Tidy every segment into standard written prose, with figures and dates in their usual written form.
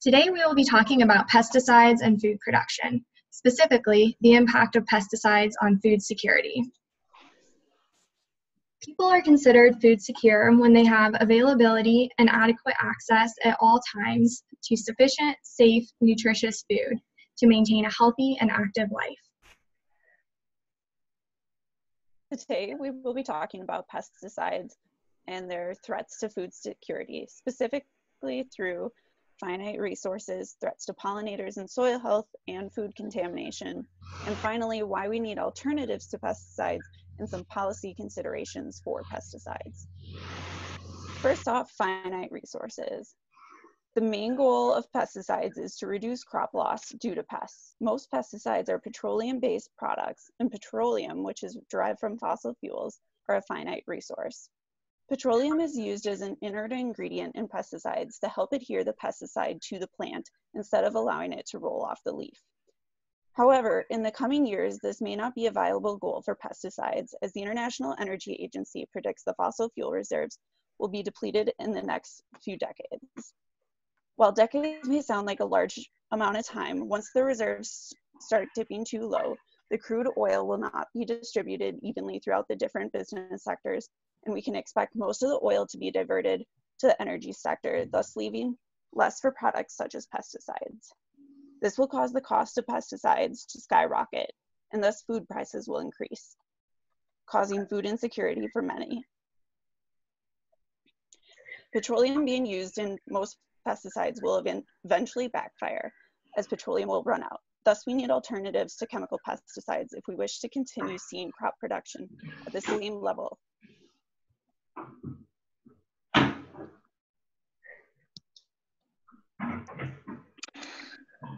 Today we will be talking about pesticides and food production, specifically the impact of pesticides on food security. People are considered food secure when they have availability and adequate access at all times to sufficient, safe, nutritious food to maintain a healthy and active life. Today, we will be talking about pesticides and their threats to food security, specifically through finite resources, threats to pollinators and soil health, and food contamination. And finally, why we need alternatives to pesticides and some policy considerations for pesticides. First off, finite resources. The main goal of pesticides is to reduce crop loss due to pests. Most pesticides are petroleum-based products, and petroleum, which is derived from fossil fuels, are a finite resource. Petroleum is used as an inert ingredient in pesticides to help adhere the pesticide to the plant instead of allowing it to roll off the leaf. However, in the coming years, this may not be a viable goal for pesticides, as the International Energy Agency predicts the fossil fuel reserves will be depleted in the next few decades. While decades may sound like a large amount of time, once the reserves start dipping too low, the crude oil will not be distributed evenly throughout the different business sectors, and we can expect most of the oil to be diverted to the energy sector, thus leaving less for products such as pesticides. This will cause the cost of pesticides to skyrocket, and thus food prices will increase, causing food insecurity for many. Petroleum being used in most pesticides will eventually backfire, as petroleum will run out. Thus, we need alternatives to chemical pesticides if we wish to continue seeing crop production at the same level.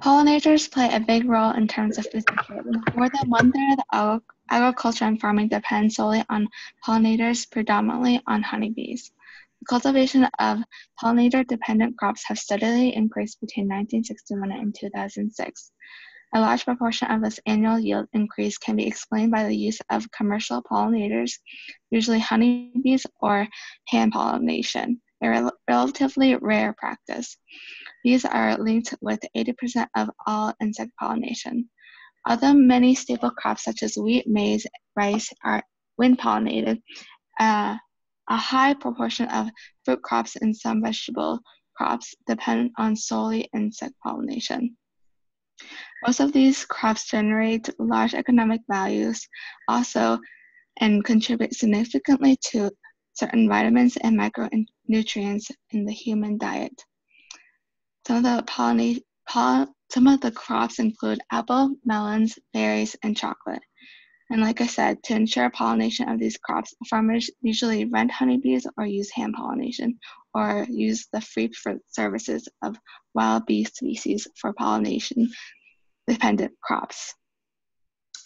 Pollinators play a big role in terms of food security. More than 1/3 of agriculture and farming depends solely on pollinators, predominantly on honeybees. The cultivation of pollinator-dependent crops have steadily increased between 1961 and 2006. A large proportion of this annual yield increase can be explained by the use of commercial pollinators, usually honeybees or hand pollination, a relatively rare practice. Bees are linked with 80% of all insect pollination. Although many staple crops such as wheat, maize, rice are wind pollinated, a high proportion of fruit crops and some vegetable crops depend on solely insect pollination. Most of these crops generate large economic values also and contribute significantly to certain vitamins and micronutrients in the human diet. Some of the crops include apple, melons, berries, and chocolate. And like I said, to ensure pollination of these crops, farmers usually rent honeybees or use hand pollination, or use the free services of wild bee species for pollination-dependent crops.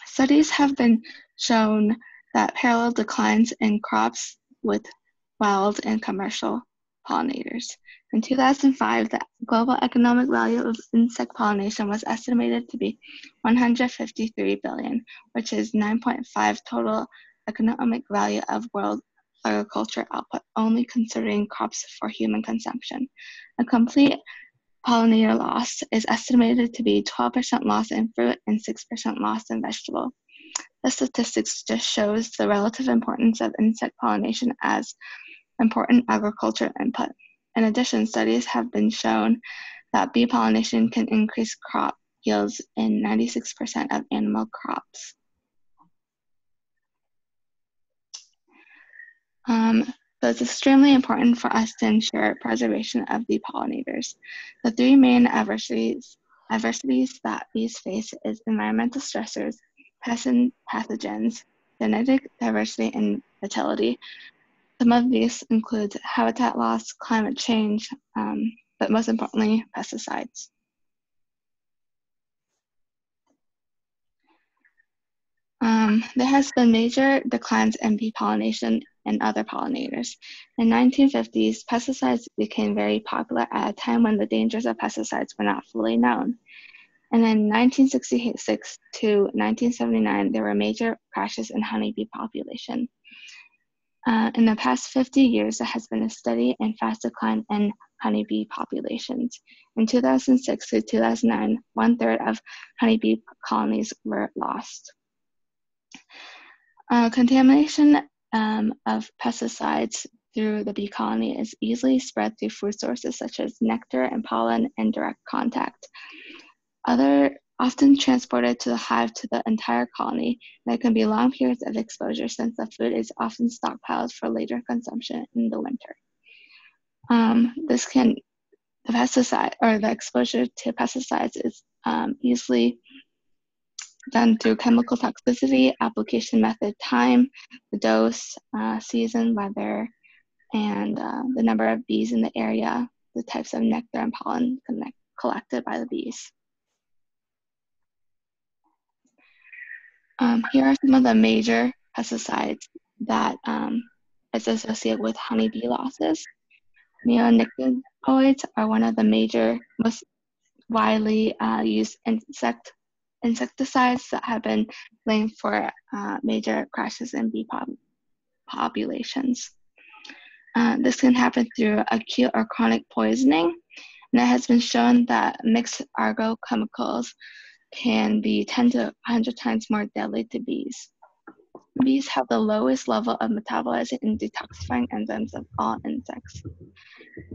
Studies have been shown that parallel declines in crops with wild and commercial pollinators. In 2005, the global economic value of insect pollination was estimated to be $153 billion, which is 9.5 total economic value of world agriculture output, only considering crops for human consumption. A complete pollinator loss is estimated to be 12% loss in fruit and 6% loss in vegetable. The statistics just shows the relative importance of insect pollination as important agriculture input. In addition, studies have been shown that bee pollination can increase crop yields in 96% of animal crops. So it's extremely important for us to ensure preservation of bee pollinators. The three main adversities that bees face is environmental stressors, pests and pathogens, genetic diversity, and fertility. Some of these include habitat loss, climate change, but most importantly, pesticides. There has been major declines in bee pollination and other pollinators. In the 1950s, pesticides became very popular at a time when the dangers of pesticides were not fully known. And in 1966 to 1979, there were major crashes in honeybee population. In the past 50 years, there has been a steady and fast decline in honeybee populations. In 2006 to 2009, 1/3 of honeybee colonies were lost. Contamination of pesticides through the bee colony is easily spread through food sources such as nectar and pollen and direct contact. Often transported to the hive to the entire colony. There can be long periods of exposure since the food is often stockpiled for later consumption in the winter. The exposure to pesticides is easily done through chemical toxicity, application method, time, the dose, season, weather, and the number of bees in the area, the types of nectar and pollen collected by the bees. Here are some of the major pesticides that is associated with honeybee losses. Neonicotinoids are one of the major, most widely used insecticides that have been blamed for major crashes in bee populations. This can happen through acute or chronic poisoning, and it has been shown that mixed agrochemicals can be 10 to 100 times more deadly to bees. Bees have the lowest level of metabolizing and detoxifying enzymes of all insects.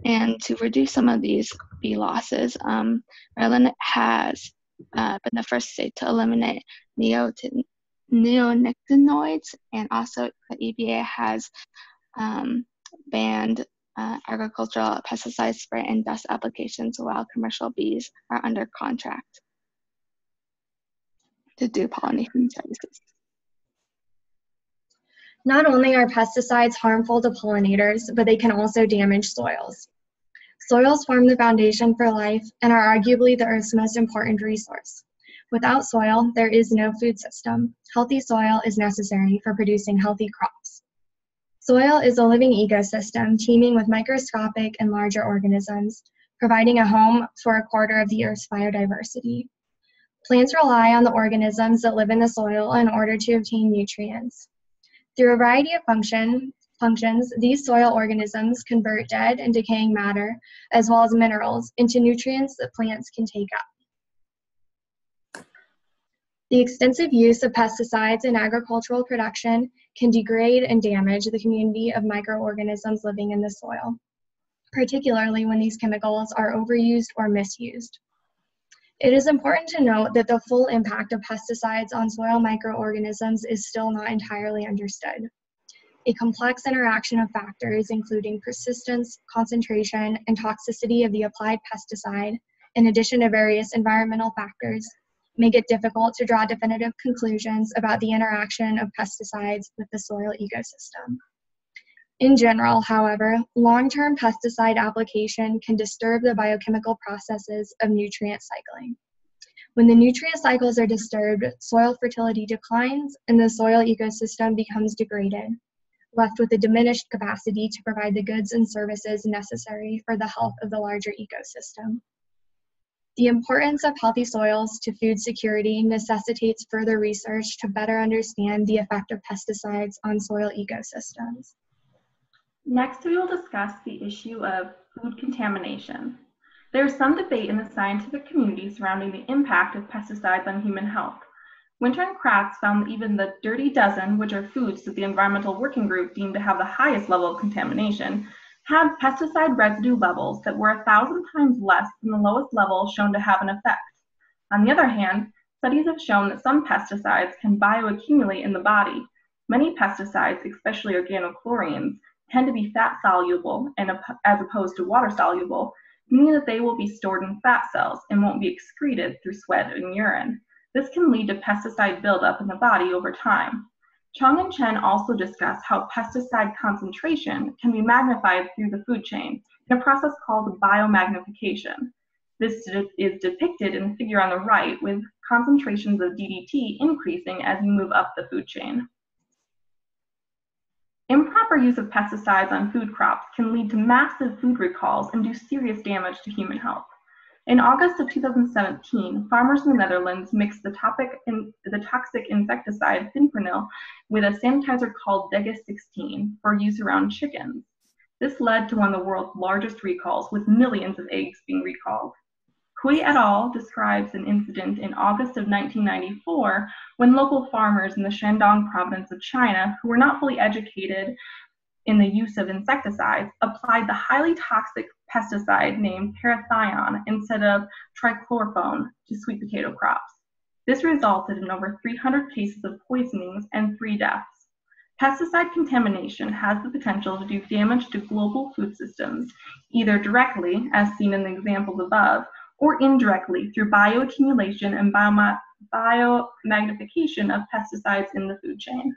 And to reduce some of these bee losses, Ireland has been the first state to eliminate neonicotinoids, and also the EPA has banned agricultural pesticide spray and dust applications while commercial bees are under contract to do pollination services. Not only are pesticides harmful to pollinators, but they can also damage soils. Soils form the foundation for life and are arguably the Earth's most important resource. Without soil, there is no food system. Healthy soil is necessary for producing healthy crops. Soil is a living ecosystem teeming with microscopic and larger organisms, providing a home for 1/4 of the Earth's biodiversity. Plants rely on the organisms that live in the soil in order to obtain nutrients. Through a variety of functions, these soil organisms convert dead and decaying matter, as well as minerals, into nutrients that plants can take up. The extensive use of pesticides in agricultural production can degrade and damage the community of microorganisms living in the soil, particularly when these chemicals are overused or misused. It is important to note that the full impact of pesticides on soil microorganisms is still not entirely understood. A complex interaction of factors, including persistence, concentration, and toxicity of the applied pesticide, in addition to various environmental factors, make it difficult to draw definitive conclusions about the interaction of pesticides with the soil ecosystem. In general, however, long-term pesticide application can disturb the biochemical processes of nutrient cycling. When the nutrient cycles are disturbed, soil fertility declines and the soil ecosystem becomes degraded, left with a diminished capacity to provide the goods and services necessary for the health of the larger ecosystem. The importance of healthy soils to food security necessitates further research to better understand the effect of pesticides on soil ecosystems. Next, we will discuss the issue of food contamination. There is some debate in the scientific community surrounding the impact of pesticides on human health. Winter and Kratz found that even the dirty dozen, which are foods that the Environmental Working Group deemed to have the highest level of contamination, had pesticide residue levels that were 1,000 times less than the lowest level shown to have an effect. On the other hand, studies have shown that some pesticides can bioaccumulate in the body. Many pesticides, especially organochlorines, tend to be fat soluble and as opposed to water soluble, meaning that they will be stored in fat cells and won't be excreted through sweat and urine. This can lead to pesticide buildup in the body over time. Chong and Chen also discuss how pesticide concentration can be magnified through the food chain in a process called biomagnification. This is depicted in the figure on the right, with concentrations of DDT increasing as you move up the food chain. Improper use of pesticides on food crops can lead to massive food recalls and do serious damage to human health. In August of 2017, farmers in the Netherlands mixed the toxic insecticide fipronil with a sanitizer called Degas 16 for use around chickens. This led to one of the world's largest recalls, with millions of eggs being recalled. Hui et al. Describes an incident in August of 1994 when local farmers in the Shandong province of China, who were not fully educated in the use of insecticides, applied the highly toxic pesticide named parathion instead of trichlorophone to sweet potato crops. This resulted in over 300 cases of poisonings and 3 deaths. Pesticide contamination has the potential to do damage to global food systems, either directly, as seen in the examples above, or indirectly through bioaccumulation and biomagnification of pesticides in the food chain.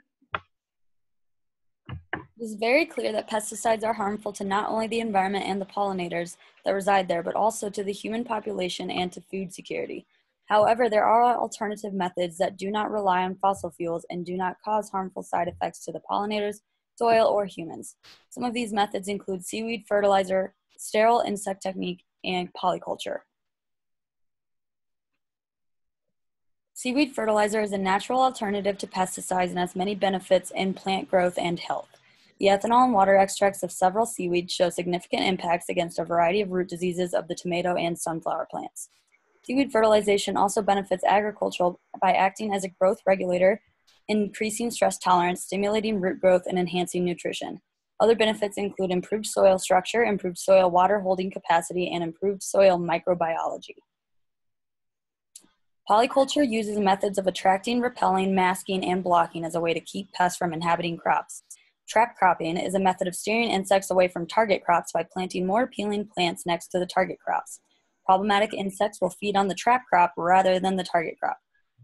It is very clear that pesticides are harmful to not only the environment and the pollinators that reside there, but also to the human population and to food security. However, there are alternative methods that do not rely on fossil fuels and do not cause harmful side effects to the pollinators, soil, or humans. Some of these methods include seaweed fertilizer, sterile insect technique, and polyculture. Seaweed fertilizer is a natural alternative to pesticides and has many benefits in plant growth and health. The ethanol and water extracts of several seaweeds show significant impacts against a variety of root diseases of the tomato and sunflower plants. Seaweed fertilization also benefits agriculture by acting as a growth regulator, increasing stress tolerance, stimulating root growth, and enhancing nutrition. Other benefits include improved soil structure, improved soil water holding capacity, and improved soil microbiology. Polyculture uses methods of attracting, repelling, masking, and blocking as a way to keep pests from inhabiting crops. Trap cropping is a method of steering insects away from target crops by planting more appealing plants next to the target crops. Problematic insects will feed on the trap crop rather than the target crop.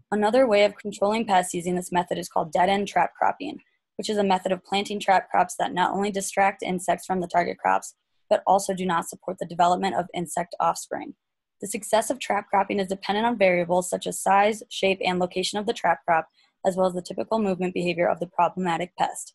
Another way of controlling pests using this method is called dead-end trap cropping, which is a method of planting trap crops that not only distract insects from the target crops, but also do not support the development of insect offspring. The success of trap cropping is dependent on variables such as size, shape, and location of the trap crop, as well as the typical movement behavior of the problematic pest.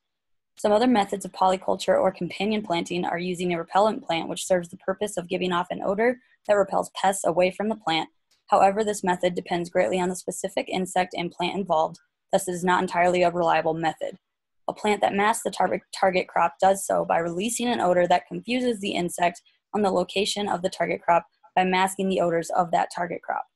Some other methods of polyculture or companion planting are using a repellent plant, which serves the purpose of giving off an odor that repels pests away from the plant. However, this method depends greatly on the specific insect and plant involved, thus it is not entirely a reliable method. A plant that masks the target crop does so by releasing an odor that confuses the insect on the location of the target crop by masking the odors of that target crop.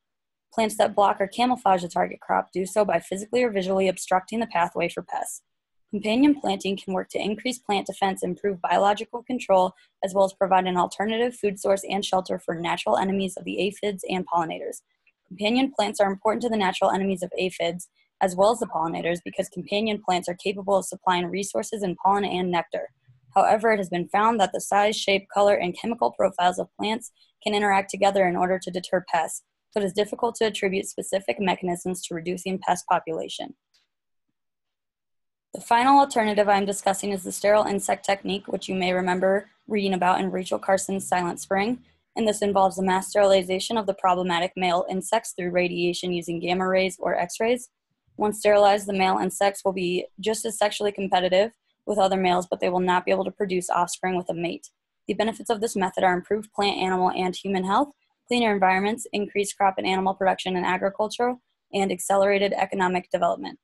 Plants that block or camouflage the target crop do so by physically or visually obstructing the pathway for pests. Companion planting can work to increase plant defense, improve biological control, as well as provide an alternative food source and shelter for natural enemies of the aphids and pollinators. Companion plants are important to the natural enemies of aphids, as well as the pollinators, because companion plants are capable of supplying resources in pollen and nectar. However, it has been found that the size, shape, color, and chemical profiles of plants can interact together in order to deter pests, so it is difficult to attribute specific mechanisms to reducing pest population. The final alternative I'm discussing is the sterile insect technique, which you may remember reading about in Rachel Carson's Silent Spring, and this involves the mass sterilization of the problematic male insects through radiation using gamma rays or X-rays. Once sterilized, the male insects will be just as sexually competitive with other males, but they will not be able to produce offspring with a mate. The benefits of this method are improved plant, animal, and human health, cleaner environments, increased crop and animal production in agriculture, and accelerated economic development.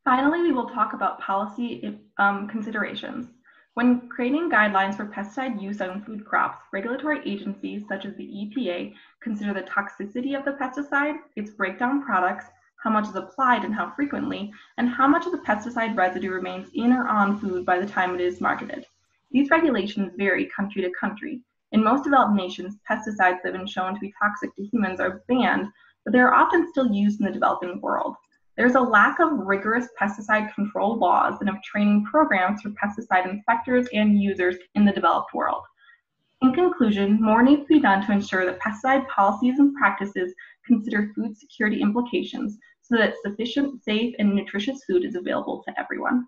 Finally, we will talk about policy considerations. When creating guidelines for pesticide use on food crops, regulatory agencies such as the EPA consider the toxicity of the pesticide, its breakdown products, how much is applied and how frequently, and how much of the pesticide residue remains in or on food by the time it is marketed. These regulations vary country to country. In most developed nations, pesticides that have been shown to be toxic to humans are banned, but they are often still used in the developing world. There's a lack of rigorous pesticide control laws and of training programs for pesticide inspectors and users in the developed world. In conclusion, more needs to be done to ensure that pesticide policies and practices consider food security implications so that sufficient, safe, and nutritious food is available to everyone.